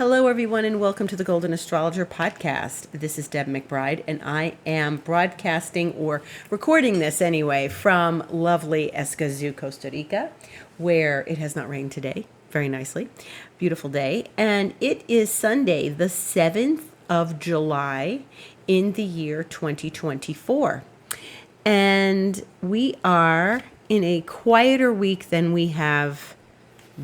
Hello, everyone, and welcome to the Golden Astrologer Podcast. This is Deb McBride, and I am broadcasting or recording this anyway from lovely Escazú, Costa Rica, where it has not rained today. Very nicely. Beautiful day. And it is Sunday, the 7th of July in the year 2024. And we are in a quieter week than we have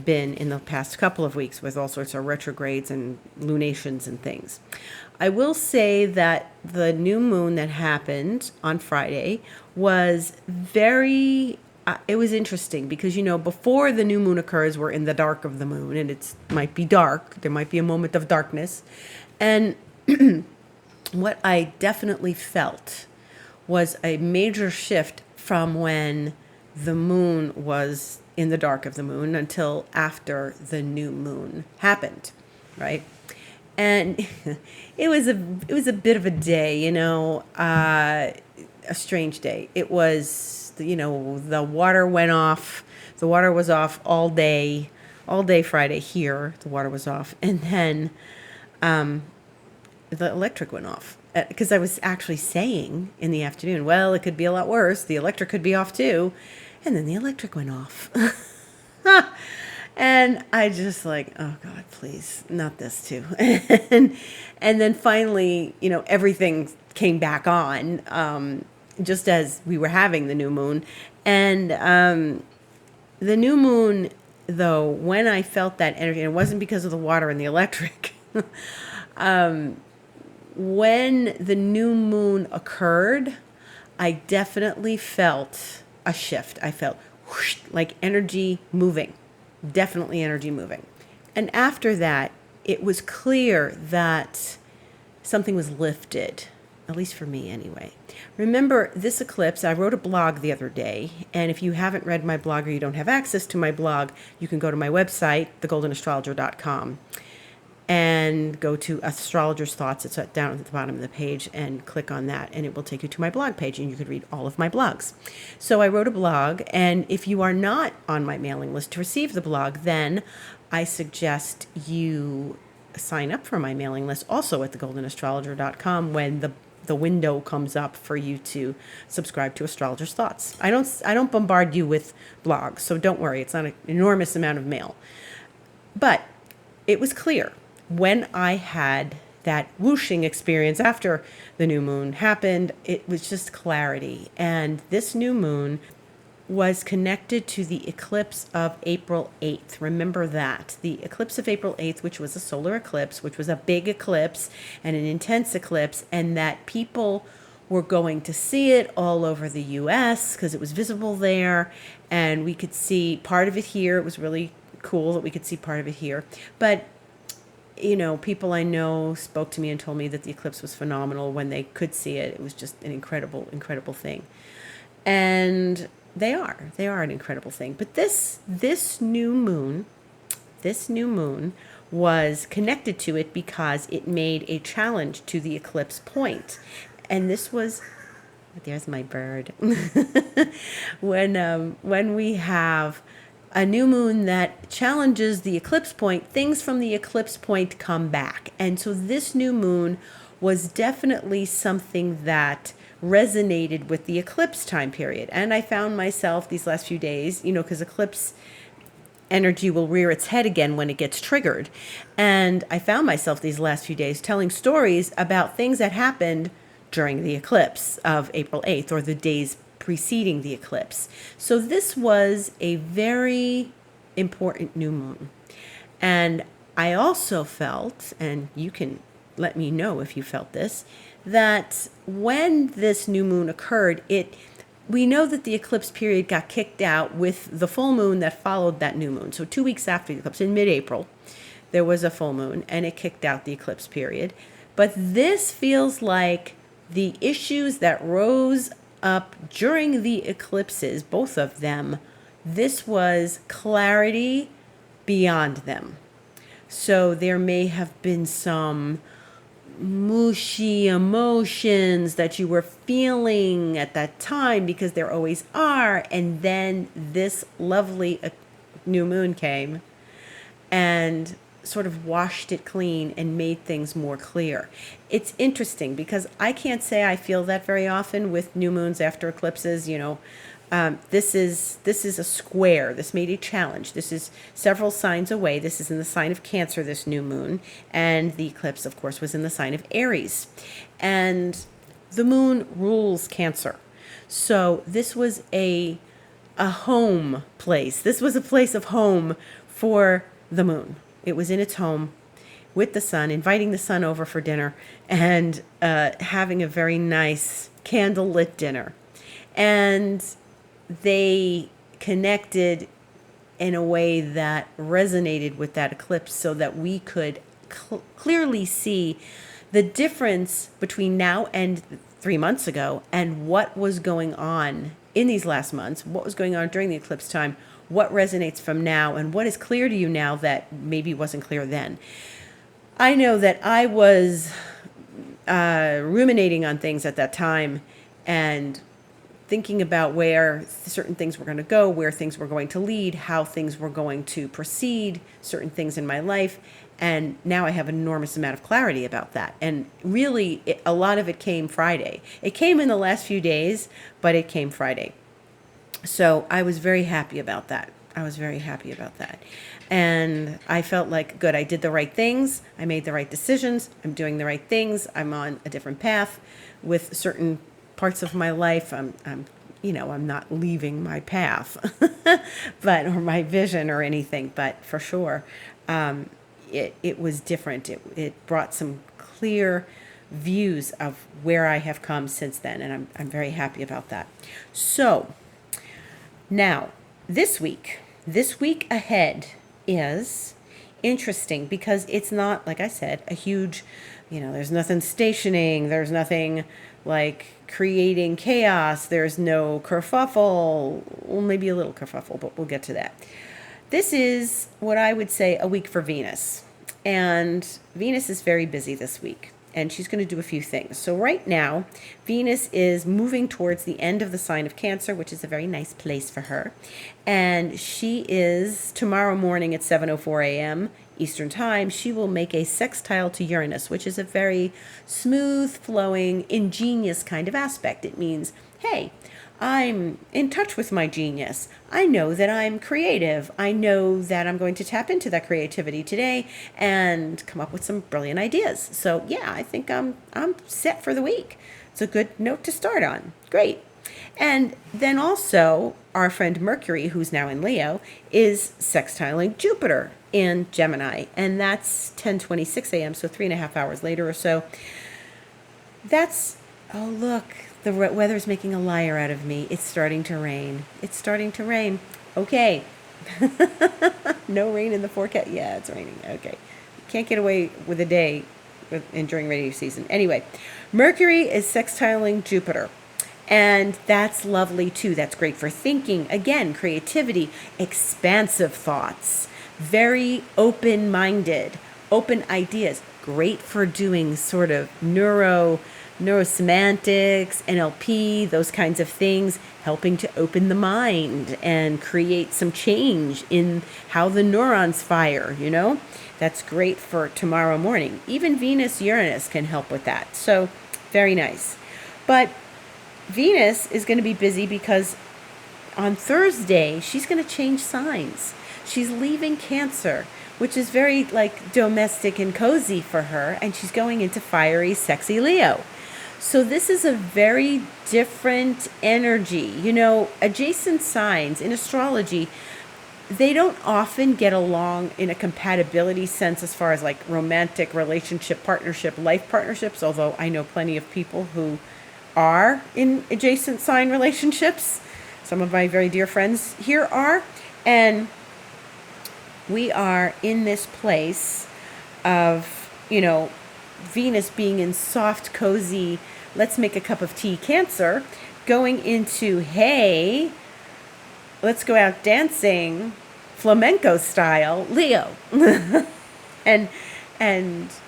been in the past couple of weeks with all sorts of retrogrades and lunations and things. I will say that the new moon that happened on Friday was it was interesting because, before the new moon occurs, we're in the dark of the moon and it might be dark. There might be a moment of darkness. And what I definitely felt was a major shift from when the moon was in the dark of the moon until after the new moon happened, right? And it was a bit of a day, a strange day. It was, the water went off. The water was off all day Friday here. The water was off, and then the electric went off because I was actually saying in the afternoon, well, it could be a lot worse. The electric could be off too. And then the electric went off. And I just like, oh God, please, not this too. and then finally, everything came back on just as we were having the new moon. And the new moon, though, when I felt that energy, and it wasn't because of the water and the electric, when the new moon occurred, I definitely felt a shift. I felt whoosh, like energy moving, definitely energy moving. And after that, it was clear that something was lifted, at least for me anyway. Remember this eclipse, I wrote a blog the other day, and if you haven't read my blog or you don't have access to my blog, you can go to my website, thegoldenastrologer.com. and go to Astrologer's Thoughts. It's down at the bottom of the page, and click on that, and it will take you to my blog page, and you could read all of my blogs. So I wrote a blog, and if you are not on my mailing list to receive the blog, then I suggest you sign up for my mailing list also at thegoldenastrologer.com when the window comes up for you to subscribe to Astrologer's Thoughts. I don't bombard you with blogs, so don't worry. It's not an enormous amount of mail. But it was clear when I had that whooshing experience after the new moon happened, it was just clarity. And this new moon was connected to the eclipse of April 8th. Remember that. The eclipse of April 8th, which was a solar eclipse, which was a big eclipse and an intense eclipse, and that people were going to see it all over the U.S. because it was visible there, and we could see part of it here. It was really cool that we could see part of it here. But people I know spoke to me and told me that the eclipse was phenomenal when they could see it. It was just an incredible, incredible thing. And they are an incredible thing. But this new moon was connected to it because it made a challenge to the eclipse point. And this was, there's my bird. When we have a new moon that challenges the eclipse point, things from the eclipse point come back. And so this new moon was definitely something that resonated with the eclipse time period. And I found myself these last few days, because eclipse energy will rear its head again when it gets triggered. And I found myself these last few days telling stories about things that happened during the eclipse of April 8th or the days preceding the eclipse. So this was a very important new moon. And I also felt, and you can let me know if you felt this, that when this new moon occurred, we know that the eclipse period got kicked out with the full moon that followed that new moon. So 2 weeks after the eclipse, in mid-April, there was a full moon, and it kicked out the eclipse period. But this feels like the issues that rose up during the eclipses, both of them, this was clarity beyond them. So there may have been some mushy emotions that you were feeling at that time, because there always are, and then this lovely new moon came and sort of washed it clean and made things more clear. It's interesting because I can't say I feel that very often with new moons after eclipses. This is a square. This made a challenge. This is several signs away. This is in the sign of Cancer, this new moon, and the eclipse, of course, was in the sign of Aries. And the moon rules Cancer. So this was a home place. This was a place of home for the moon. It was in its home with the sun, inviting the sun over for dinner, and having a very nice candlelit dinner. And they connected in a way that resonated with that eclipse so that we could clearly see the difference between now and 3 months ago and what was going on in these last months, what was going on during the eclipse time, what resonates from now, and what is clear to you now that maybe wasn't clear then. I know that I was ruminating on things at that time and thinking about where certain things were going to go, where things were going to lead, how things were going to proceed, certain things in my life. And now I have an enormous amount of clarity about that. And really, a lot of it came Friday. It came in the last few days, but it came Friday. So I was very happy about that. And I felt like, good, I did the right things. I made the right decisions. I'm doing the right things. I'm on a different path with certain parts of my life. I'm not leaving my path, or my vision or anything, but for sure, it was different. It brought some clear views of where I have come since then, and I'm very happy about that. So now this week ahead is interesting because it's not, like I said, a huge, there's nothing stationing, there's nothing like creating chaos, there's no kerfuffle, well, maybe a little kerfuffle, but we'll get to that. This is what I would say a week for Venus. And Venus is very busy this week, and she's going to do a few things. So right now, Venus is moving towards the end of the sign of Cancer, which is a very nice place for her. And she is, tomorrow morning at 7:04 a.m. Eastern Time, she will make a sextile to Uranus, which is a very smooth, flowing, ingenious kind of aspect. It means, hey, I'm in touch with my genius. I know that I'm creative. I know that I'm going to tap into that creativity today and come up with some brilliant ideas. So yeah, I think I'm set for the week. It's a good note to start on. Great. And then also our friend Mercury, who's now in Leo, is sextiling Jupiter in Gemini. And that's 10:26 a.m., so 3.5 hours later or so. Oh, look. The weather's making a liar out of me. It's starting to rain. Okay. No rain in the forecast. Yeah, it's raining. Okay. Can't get away with a day during rainy season. Anyway, Mercury is sextiling Jupiter. And that's lovely too. That's great for thinking. Again, creativity, expansive thoughts, very open-minded, open ideas. Great for doing sort of neurosemantics, NLP, those kinds of things, helping to open the mind and create some change in how the neurons fire, That's great for tomorrow morning. Even Venus-Uranus can help with that. So, very nice. But Venus is going to be busy because on Thursday, she's going to change signs. She's leaving Cancer, which is very domestic and cozy for her, and she's going into fiery, sexy Leo. So this is a very different energy. Adjacent signs in astrology, they don't often get along in a compatibility sense as far as romantic relationship, partnership, life partnerships, although I know plenty of people who are in adjacent sign relationships. Some of my very dear friends here are. And we are in this place of, Venus being in soft, cozy, let's make a cup of tea Cancer, going into, hey, let's go out dancing, flamenco style, Leo. and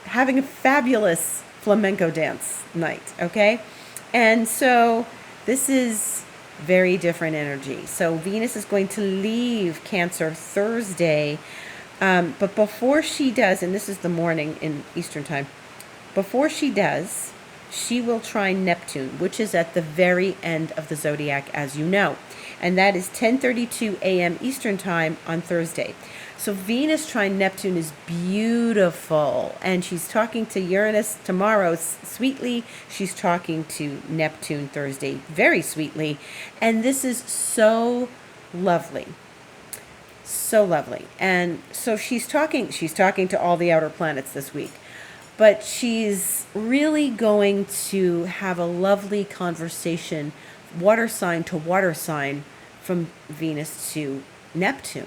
having a fabulous flamenco dance night, okay? And so this is very different energy. So Venus is going to leave Cancer Thursday But before she does, and this is the morning in Eastern time, before she does, she will trine Neptune, which is at the very end of the zodiac, as you know. And that is 10:32 a.m. Eastern time on Thursday. So Venus trine Neptune is beautiful. And she's talking to Uranus tomorrow sweetly. She's talking to Neptune Thursday very sweetly. And this is so lovely. So lovely. And so she's talking to all the outer planets this week. But she's really going to have a lovely conversation, water sign to water sign, from Venus to Neptune.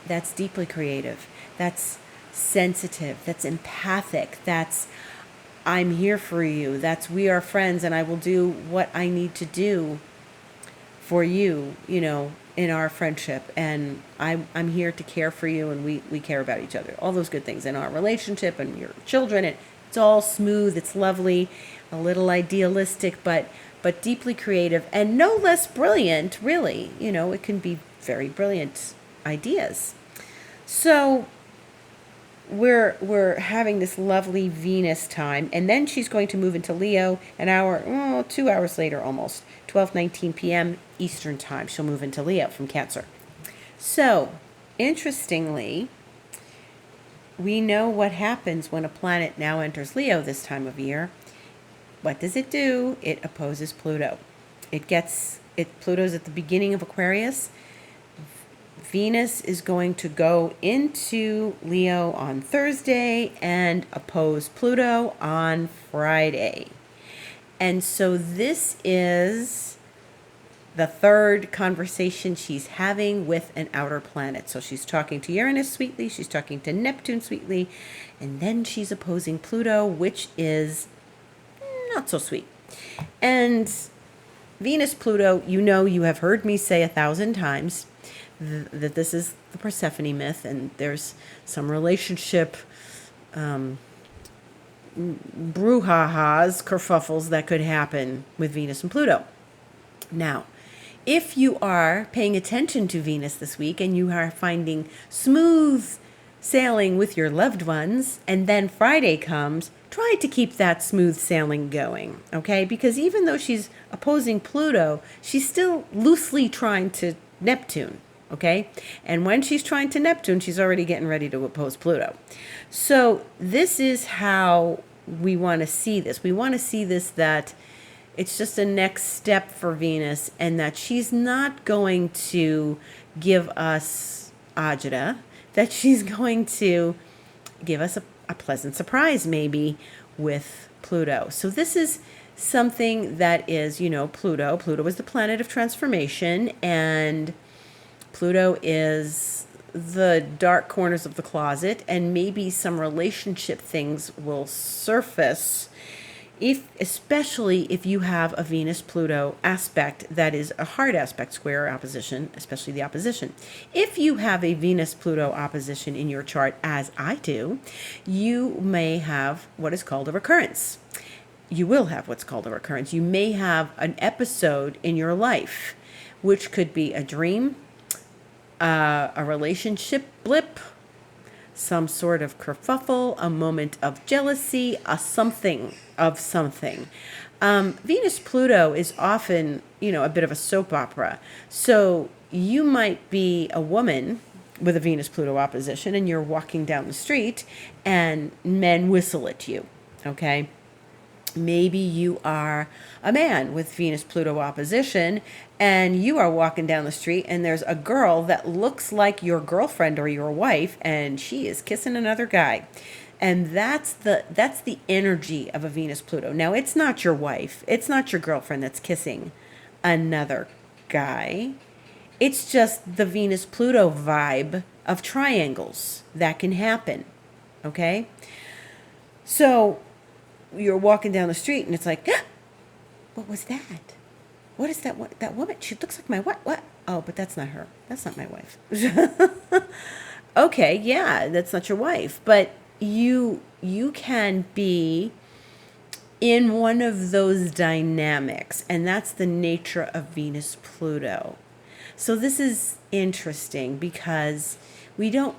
That's deeply creative. That's sensitive. That's empathic. That's I'm here for you. That's we are friends and I will do what I need to do for you, in our friendship. And I'm here to care for you, and we care about each other. All those good things in our relationship and your children. It's all smooth. It's lovely, a little idealistic, but deeply creative and no less brilliant, really. It can be very brilliant ideas. So we're having this lovely Venus time, and then she's going to move into Leo 2 hours later, almost 12:19 p.m. Eastern time. She'll move into Leo from Cancer. So, interestingly, we know what happens when a planet now enters Leo this time of year. What does it do? It opposes Pluto. Pluto's at the beginning of Aquarius. Venus is going to go into Leo on Thursday and oppose Pluto on Friday. And so this is the third conversation she's having with an outer planet. So she's talking to Uranus sweetly, she's talking to Neptune sweetly, and then she's opposing Pluto, which is not so sweet. And Venus, Pluto, you have heard me say 1,000 times that this is the Persephone myth, and there's some relationship brouhahas, kerfuffles that could happen with Venus and Pluto. Now, if you are paying attention to Venus this week and you are finding smooth sailing with your loved ones, and then Friday comes, try to keep that smooth sailing going, okay? Because even though she's opposing Pluto, she's still loosely trying to Neptune, okay? And when she's trying to Neptune, she's already getting ready to oppose Pluto. So this is how we want to see this. We want to see this, that it's just a next step for Venus, and that she's not going to give us agita, that she's going to give us a pleasant surprise maybe with Pluto. So this is something that is, Pluto is the planet of transformation, and Pluto is the dark corners of the closet, and maybe some relationship things will surface, especially if you have a Venus-Pluto aspect that is a hard aspect, square, or opposition, especially the opposition. If you have a Venus-Pluto opposition in your chart, as I do, you may have what is called a recurrence. You will have what's called a recurrence. You may have an episode in your life, which could be a dream, a relationship blip, some sort of kerfuffle, a moment of jealousy, a something of something. Venus-Pluto is often, a bit of a soap opera. So you might be a woman with a Venus-Pluto opposition, and you're walking down the street and men whistle at you, okay? Maybe you are a man with Venus-Pluto opposition, and you are walking down the street, and there's a girl that looks like your girlfriend or your wife, and she is kissing another guy. And that's the energy of a Venus-Pluto. Now, it's not your wife. It's not your girlfriend that's kissing another guy. It's just the Venus-Pluto vibe of triangles that can happen, okay? So you're walking down the street, and it's like, ah, what was that? What is that? That woman? She looks like my what? What? Oh, but that's not her. That's not my wife. Okay, yeah, that's not your wife. But you can be in one of those dynamics, and that's the nature of Venus-Pluto. So this is interesting because We don't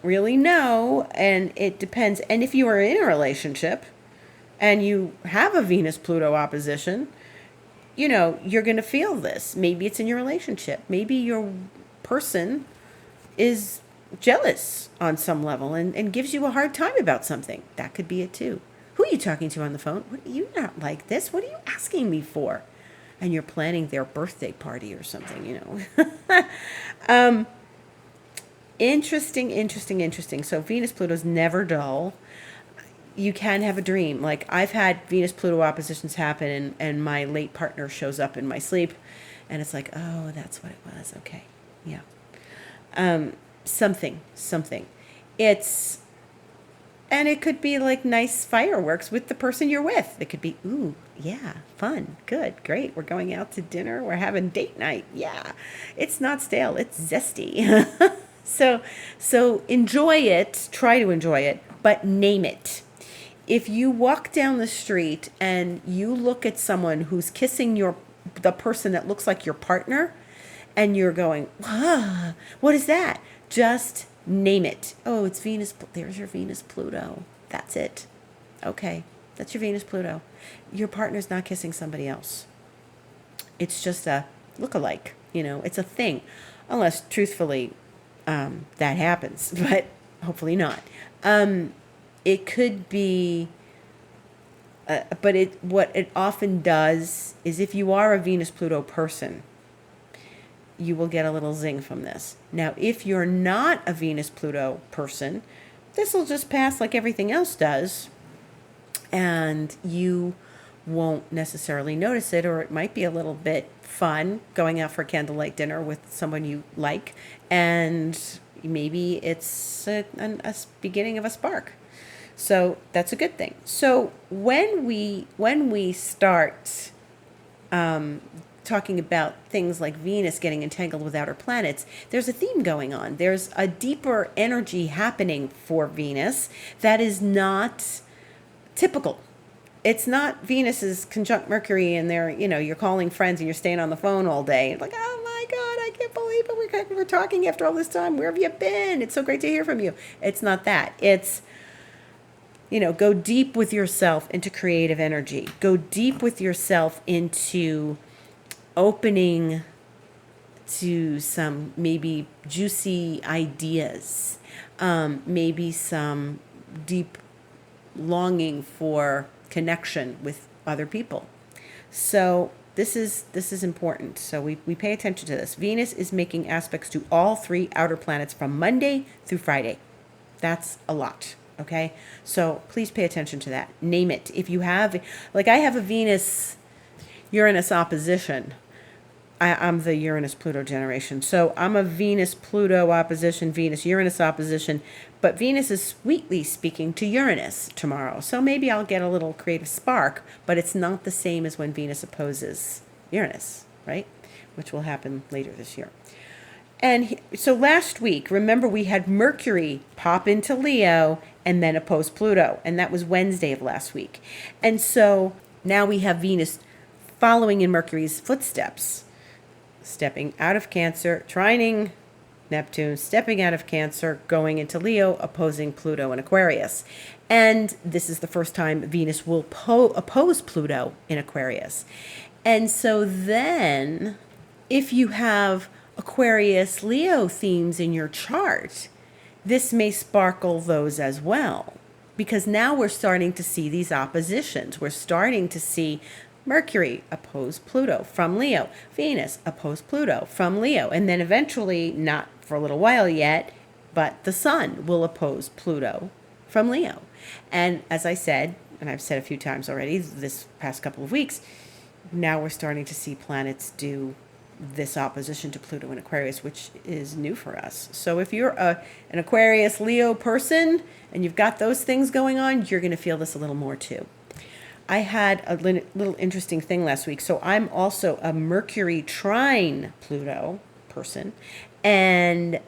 really know, and it depends. And if you are in a relationship and you have a Venus Pluto opposition, you're going to feel this. Maybe it's in your relationship. Maybe your person is jealous on some level and gives you a hard time about something. That could be it too. Who are you talking to on the phone? What, you not like this? What are you asking me for? And you're planning their birthday party or something, Interesting. So Venus Pluto's never dull. You can have a dream. Like, I've had Venus Pluto oppositions happen, and my late partner shows up in my sleep, and it's like, oh, that's what it was. Okay. Yeah. Something. And it could be like nice fireworks with the person you're with. It could be, ooh, yeah, fun, good, great. We're going out to dinner. We're having date night. Yeah. It's not stale. It's zesty. So enjoy it. Try to enjoy it, but name it. If you walk down the street and you look at someone who's kissing the person that looks like your partner, and you're going, what is that? Just name it. Oh, it's Venus. There's your Venus Pluto. That's it. Okay, that's your Venus Pluto. Your partner's not kissing somebody else. It's just a look-alike. It's a thing, unless truthfully that happens, but hopefully not. It could be, but what it often does is, if you are a Venus Pluto person, you will get a little zing from this. Now, if you're not a Venus Pluto person, this will just pass like everything else does, and you won't necessarily notice it, or it might be a little bit fun going out for a candlelight dinner with someone you like, and maybe it's a beginning of a spark. So that's a good thing. So when we start talking about things like Venus getting entangled with outer planets, there's a theme going on. There's a deeper energy happening for Venus that is not typical. It's not Venus is conjunct Mercury and you're calling friends and you're staying on the phone all day. Like, oh my God, I can't believe it. We're talking after all this time. Where have you been? It's so great to hear from you. It's not that. It's, go deep with yourself into creative energy. Go deep with yourself into opening to some maybe juicy ideas, maybe some deep longing for connection with other people. So this is important. So we pay attention to this. Venus is making aspects to all 3 outer planets from Monday through Friday. That's a lot. Okay. So please pay attention to that. Name it. If you have, like, I have a Venus Uranus opposition. I'm the Uranus-Pluto generation. So I'm a Venus-Pluto opposition, Venus-Uranus opposition, but Venus is sweetly speaking to Uranus tomorrow. So maybe I'll get a little creative spark, but it's not the same as when Venus opposes Uranus, right? Which will happen later this year. And so last week, remember, we had Mercury pop into Leo and then oppose Pluto, and that was Wednesday of last week. And so now we have Venus following in Mercury's footsteps, stepping out of Cancer, trining Neptune, stepping out of Cancer, going into Leo, opposing Pluto in Aquarius. And this is the first time Venus will oppose Pluto in Aquarius. And so then, if you have Aquarius Leo themes in your chart, this may sparkle those as well. Because now we're starting to see these oppositions. We're starting to see Mercury oppose Pluto from Leo, Venus oppose Pluto from Leo, and then eventually, not for a little while yet, but the Sun will oppose Pluto from Leo. And as I said, and I've said a few times already this past couple of weeks, now we're starting to see planets do this opposition to Pluto in Aquarius, which is new for us. So if you're an Aquarius Leo person and you've got those things going on, you're going to feel this a little more too. I had a little interesting thing last week. So I'm also a Mercury trine Pluto person. And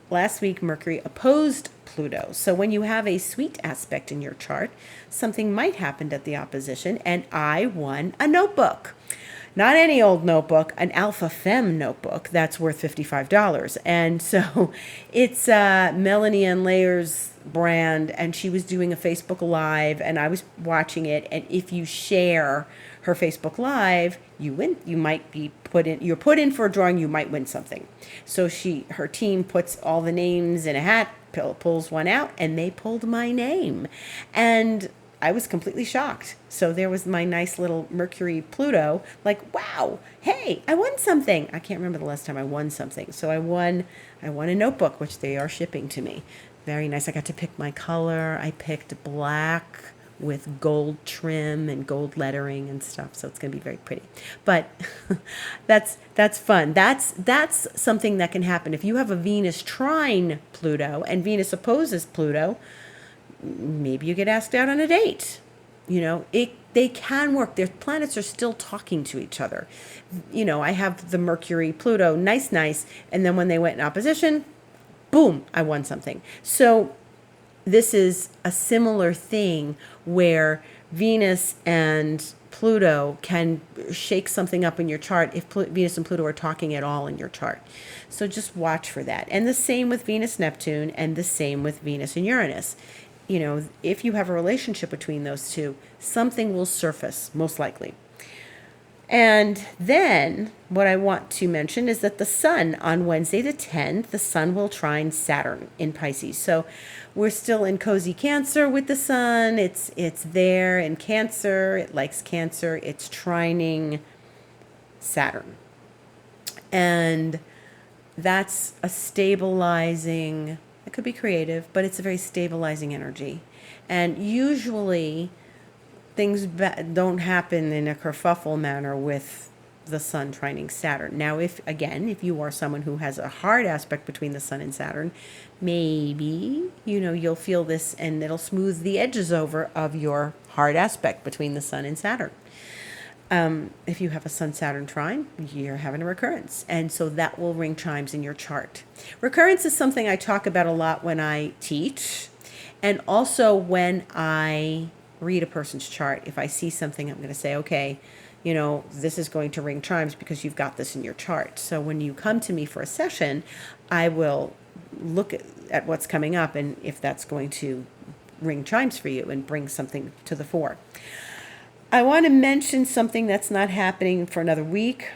last week, Mercury opposed Pluto. So when you have a sweet aspect in your chart, something might happen at the opposition. And I won a notebook. not any old notebook, an Alpha Femme notebook that's worth $55. And so it's Melanie Ann Layer's brand, and she was doing a Facebook Live, and I was watching it. And if you share her Facebook Live, you win. You might be you're put in for a drawing, you might win something. So her team puts all the names in a hat, pulls one out, and they pulled my name. And I was completely shocked. So there was my nice little Mercury Pluto, like, wow, hey, I won something. I can't remember the last time I won something. So I won a notebook, which they are shipping to me. Very nice. I got to pick my color. I picked black with gold trim and gold lettering and stuff. So it's going to be very pretty. But that's fun. That's something that can happen. If you have a Venus trine Pluto and Venus opposes Pluto, maybe you get asked out on a date. They can work. Their planets are still talking to each other. I have the Mercury Pluto, nice, and then when they went in opposition, boom, I won something. So this is a similar thing where Venus and Pluto can shake something up in your chart if Venus and Pluto are talking at all in your chart. So just watch for that. And the same with Venus Neptune, and the same with Venus and Uranus. If you have a relationship between those two, something will surface, most likely. And then what I want to mention is that the Sun on Wednesday the 10th, the Sun will trine Saturn in Pisces. So we're still in cozy Cancer with the Sun. It's there in Cancer. It likes Cancer. It's trining Saturn. And that's a stabilizing, it could be creative, but it's a very stabilizing energy. And usually things don't happen in a kerfuffle manner with the Sun trining Saturn. Now, if you are someone who has a hard aspect between the Sun and Saturn, maybe, you'll feel this and it'll smooth the edges over of your hard aspect between the Sun and Saturn. If you have a Sun-Saturn trine, you're having a recurrence. And so that will ring chimes in your chart. Recurrence is something I talk about a lot when I teach, and also when I read a person's chart. If I see something, I'm going to say, okay, this is going to ring chimes because you've got this in your chart. So when you come to me for a session, I will look at what's coming up and if that's going to ring chimes for you and bring something to the fore. I want to mention something that's not happening for another week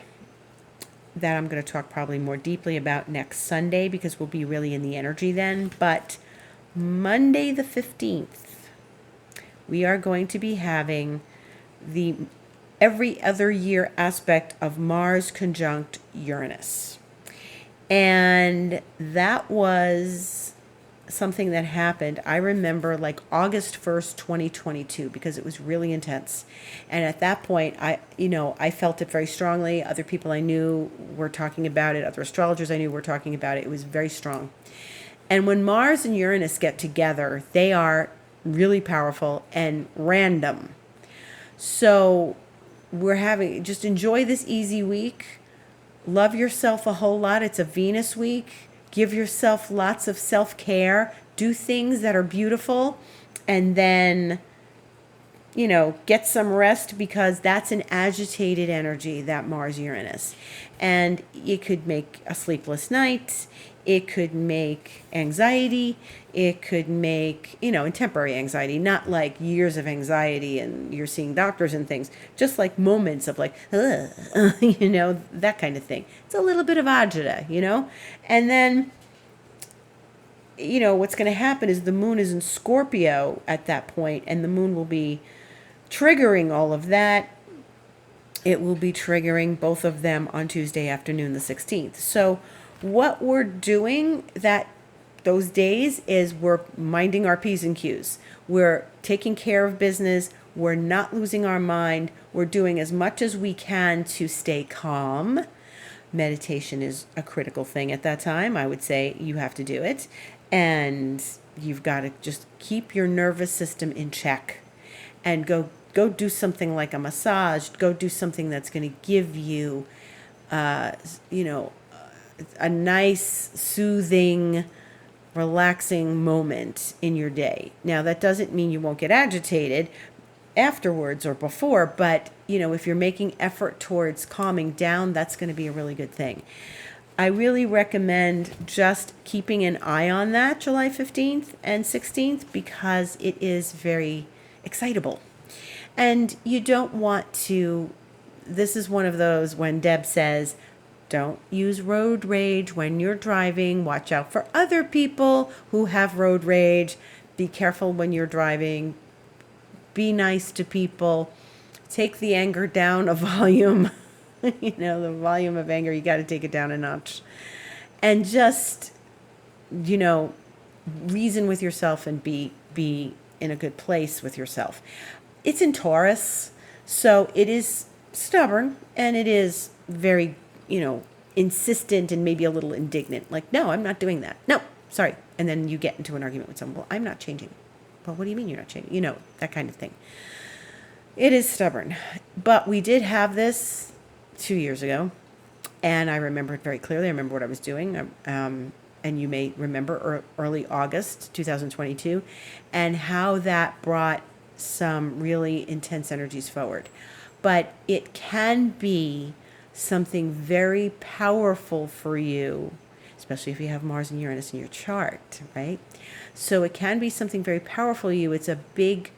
that I'm going to talk probably more deeply about next Sunday because we'll be really in the energy then. But Monday the 15th, we are going to be having the every other year aspect of Mars conjunct Uranus. And that was something that happened. I remember like August 1st, 2022, because it was really intense. And at that point, I felt it very strongly. Other people I knew were talking about it. Other astrologers I knew were talking about it. It was very strong. And when Mars and Uranus get together, they are really powerful and random. So just enjoy this easy week. Love yourself a whole lot. It's a Venus week. Give yourself lots of self-care. Do things that are beautiful. And then, get some rest because that's an agitated energy, that Mars-Uranus. And it could make a sleepless night. It could make anxiety. It could make, temporary anxiety, not like years of anxiety and you're seeing doctors and things, just like moments of like, that kind of thing. It's a little bit of agita, And then, what's going to happen is the moon is in Scorpio at that point, and the moon will be triggering all of that. It will be triggering both of them on Tuesday afternoon, the 16th. So what we're doing those days is we're minding our P's and Q's. We're taking care of business. We're not losing our mind. We're doing as much as we can to stay calm. Meditation is a critical thing at that time. I would say you have to do it. And you've got to just keep your nervous system in check and go do something like a massage. Go do something that's going to give you, a nice, soothing, relaxing moment in your day. Now, that doesn't mean you won't get agitated. afterwards or before, but if you're making effort towards calming down, that's going to be a really good thing. I really recommend just keeping an eye on that July 15th and 16th because it is very excitable. And you don't want to, this is one of those when Deb says, don't use road rage when you're driving. Watch out for other people who have road rage. Be careful when you're driving. Be nice to people. Take the anger down a volume. The volume of anger, you got to take it down a notch. And just, reason with yourself and be in a good place with yourself. It's in Taurus, so it is stubborn and it is very, insistent and maybe a little indignant. Like, no, I'm not doing that. No, sorry. And then you get into an argument with someone. Well, I'm not changing. Well, what do you mean you're not changing? That kind of thing. It is stubborn. But we did have this 2 years ago, and I remember it very clearly. I remember what I was doing. And you may remember early August 2022 and how that brought some really intense energies forward. But it can be something very powerful for you, especially if you have Mars and Uranus in your chart, right? So it can be something very powerful for you. It's a big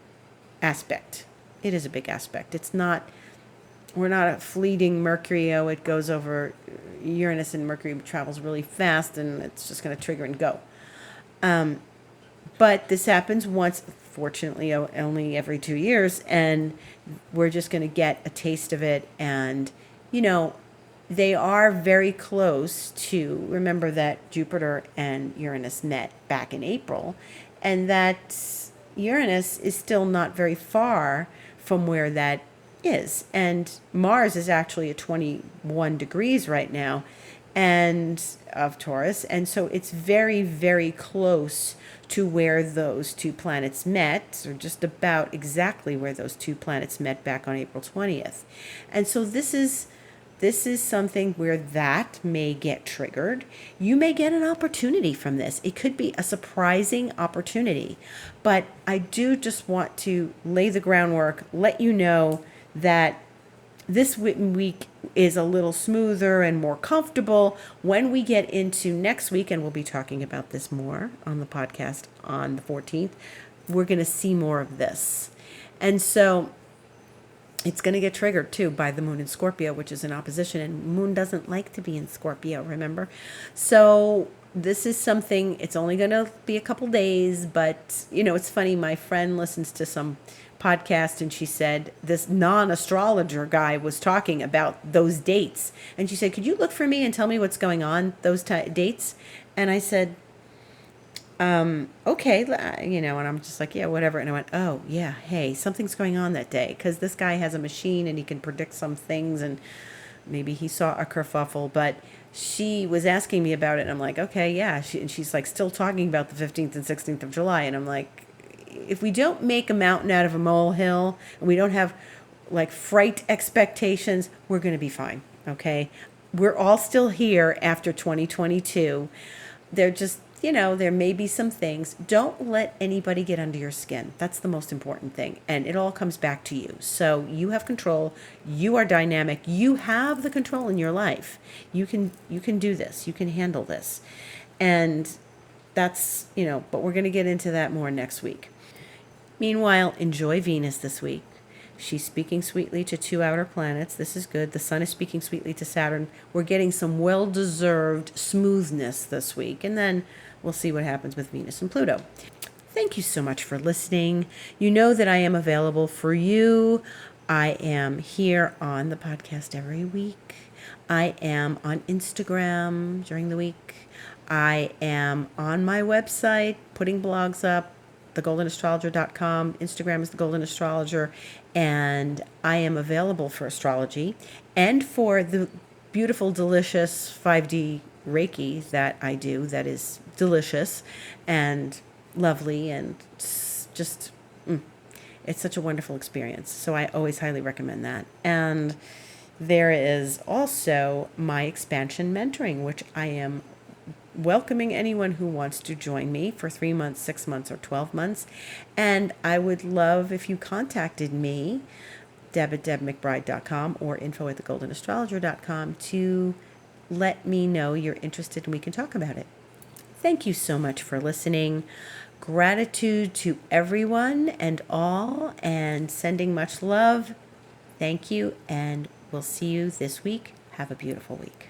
aspect. It is a big aspect. We're not a fleeting Mercury. It goes over Uranus, and Mercury travels really fast and it's just going to trigger and go. But this happens once, fortunately, only every 2 years, and we're just going to get a taste of it. And, they are very close to, remember that Jupiter and Uranus met back in April, and that Uranus is still not very far from where that is. And Mars is actually at 21 degrees right now and of Taurus. And so it's very, very close to where those two planets met, or just about exactly where those two planets met back on April 20th. And so this is something where that may get triggered. You may get an opportunity from this. It could be a surprising opportunity. But I do just want to lay the groundwork, let you know that this week is a little smoother and more comfortable. When we get into next week, and we'll be talking about this more on the podcast on the 14th, we're going to see more of this. And so it's going to get triggered too by the moon in Scorpio, which is in opposition, and moon doesn't like to be in Scorpio, remember? So this is something, it's only going to be a couple days, but it's funny. My friend listens to some podcast and she said this non-astrologer guy was talking about those dates, and she said, could you look for me and tell me what's going on those dates? And I said, okay, and I'm just like, yeah, whatever. And I went, oh yeah, hey, something's going on that day, because this guy has a machine and he can predict some things, and maybe he saw a kerfuffle. But she was asking me about it, and I'm like, okay, yeah. She's like still talking about the 15th and 16th of July, and I'm like, if we don't make a mountain out of a molehill and we don't have like fright expectations, we're going to be fine. Okay. We're all still here after 2022. They're just, there may be some things. Don't let anybody get under your skin. That's the most important thing. And it all comes back to you. So you have control. You are dynamic. You have the control in your life. You can do this. You can handle this. And that's, but we're going to get into that more next week. Meanwhile, enjoy Venus this week. She's speaking sweetly to two outer planets. This is good. The Sun is speaking sweetly to Saturn. We're getting some well-deserved smoothness this week. And then we'll see what happens with Venus and Pluto. Thank you so much for listening. You know that I am available for you. I am here on the podcast every week. I am on Instagram during the week. I am on my website putting blogs up. thegoldenastrologer.com. Instagram is the Golden Astrologer, and I am available for astrology and for the beautiful, delicious 5D Reiki that I do. That is delicious and lovely, and just it's such a wonderful experience. So I always highly recommend that. And there is also my expansion mentoring, which I am welcoming anyone who wants to join me for 3 months, 6 months, or 12 months. And I would love if you contacted me, deb@debmcbride.com or info@thegoldenastrologer.com, to let me know you're interested and we can talk about it. Thank you so much for listening. Gratitude to everyone and all, and sending much love. Thank you, and we'll see you this week. Have a beautiful week.